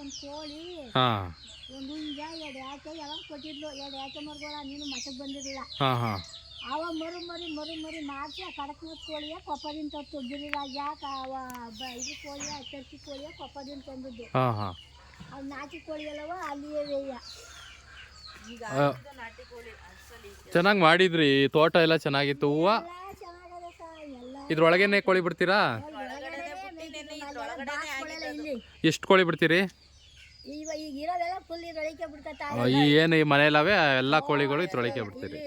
ಒಂದು ಕೋಳಿ ಹಾಂ ಒಂದು ಹುಂಜ ಎರಡು ಆಕೆ ಯಾವಾಗ ಕೊಟ್ಟಿದ್ಲು ಎರಡು ಆಕೆ ಮರುಗಳ ನೀನು ಮಠಕ್ಕೆ ಬಂದಿರಲಿಲ್ಲ ಹಾಂ ಹಾಂ ಅವ ಮರಿ ಮಾಡಿಸಿ ಆ ಕಡಕ್ನೂರು ಕೋಳಿಯ ಕೊಪ್ಪದಿಂದ ತಂದು ಗಿರಿರಾಜ ಇದು ಕೋಳಿಯ ಟರ್ಕಿ ಕೋಳಿಯ ಕೊಪ್ಪದಿಂದ ತಂದದ್ದು. ಹಾಂ ಹಾಂ ಅದು ನಾಟಿ ಕೋಳಿ ಅಲ್ಲವ ಅಲ್ಲಿಯೇ ವೇಯ. ಚೆನ್ನಾಗಿ ಮಾಡಿದ್ರಿ, ತೋಟ ಎಲ್ಲ ಚೆನ್ನಾಗಿತ್ತು. ಹೂವು ಚೆನ್ನಾಗದೆ ಎಲ್ಲ ಇದ್ರೊಳಗೇನೆ ಕೋಳಿ ಬಿಡ್ತೀರಾ? ಎಷ್ಟು ಕೋಳಿ ಬಿಡ್ತೀರಿ? ಈಗ ಇರೋವೆಲ್ಲ ಫುಲ್ ಇದ್ರೊಳಗೆ ಬಿಡ್ತತ್ತ. ಏನು ಈ ಮನೆಯಲ್ಲವೇ ಎಲ್ಲ ಕೋಳಿಗಳು ಇದ್ರೊಳಗೆ ಬಿಡ್ತೀರಿ?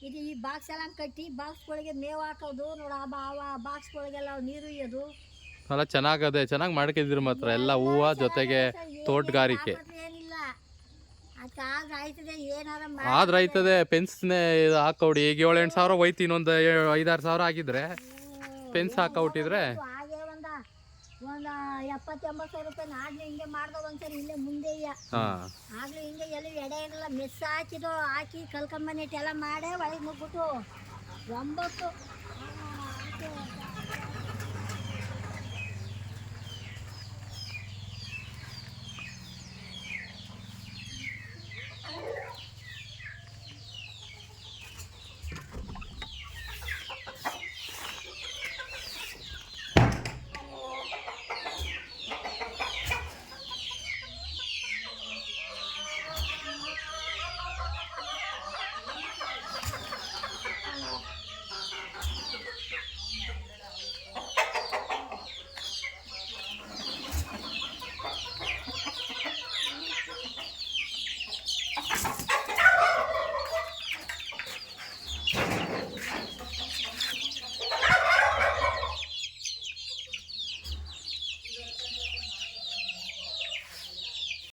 ಇದು ಈ ಬಾಕ್ಸ್ ಎಲ್ಲ ಕಟ್ಟಿ ಬಾಕ್ಸ್ಗಳಿಗೆ ಮೇವು ಹಾಕೋದು ನೋಡು. ಆ ಬಾಕ್ಸ್ಗಳಿಗೆಲ್ಲ ನೀರು ಇಯ್ಯೋದು ಅಲ್ಲ ಚೆನ್ನಾಗದೆ, ಚೆನ್ನಾಗಿ ಮಾಡ್ಕಿದ್ರಿ ಮಾತ್ರ ಎಲ್ಲ ಹೂವು ಜೊತೆಗೆ ತೋಟಗಾರಿಕೆ. ಏನಿಲ್ಲ ಅದಾದ್ರೆ ಆಯ್ತದೆ, ಏನಾರ ಆದ್ರೆ ಆಯ್ತದೆ. ಪೆನ್ಸ್ನೇ ಹಾಕೌಡಿ. ಈಗ 7-8 ಸಾವಿರ ಹೋಯ್ತು, ಇನ್ನೊಂದು 5-6 ಸಾವಿರ ಆಗಿದ್ರೆ ಪೆನ್ಸ್ ಹಾಕೌಟಿದ್ರೆ ಹಾಗೆ ಒಂದು 70-80 ಸಾವಿರ ರೂಪಾಯಿ ನಾಡ್ಲಿ ಹಿಂಗೆ ಮಾಡ್ದೋ ಒಂದ್ಸರಿ ಇಲ್ಲೇ ಮುಂದೆ. ಆಗ್ಲೂ ಹಿಂಗೆ ಎಲ್ಲಿ ಎಡೆ ಇರಲ್ಲ, ಮೆಸ್ ಹಾಕಿ ಕಲ್ಕೊಂಬನೆಟ್ ಎಲ್ಲ ಮಾಡೇ ಒಳಗೆ ನುಗ್ಬಿಟ್ಟು 9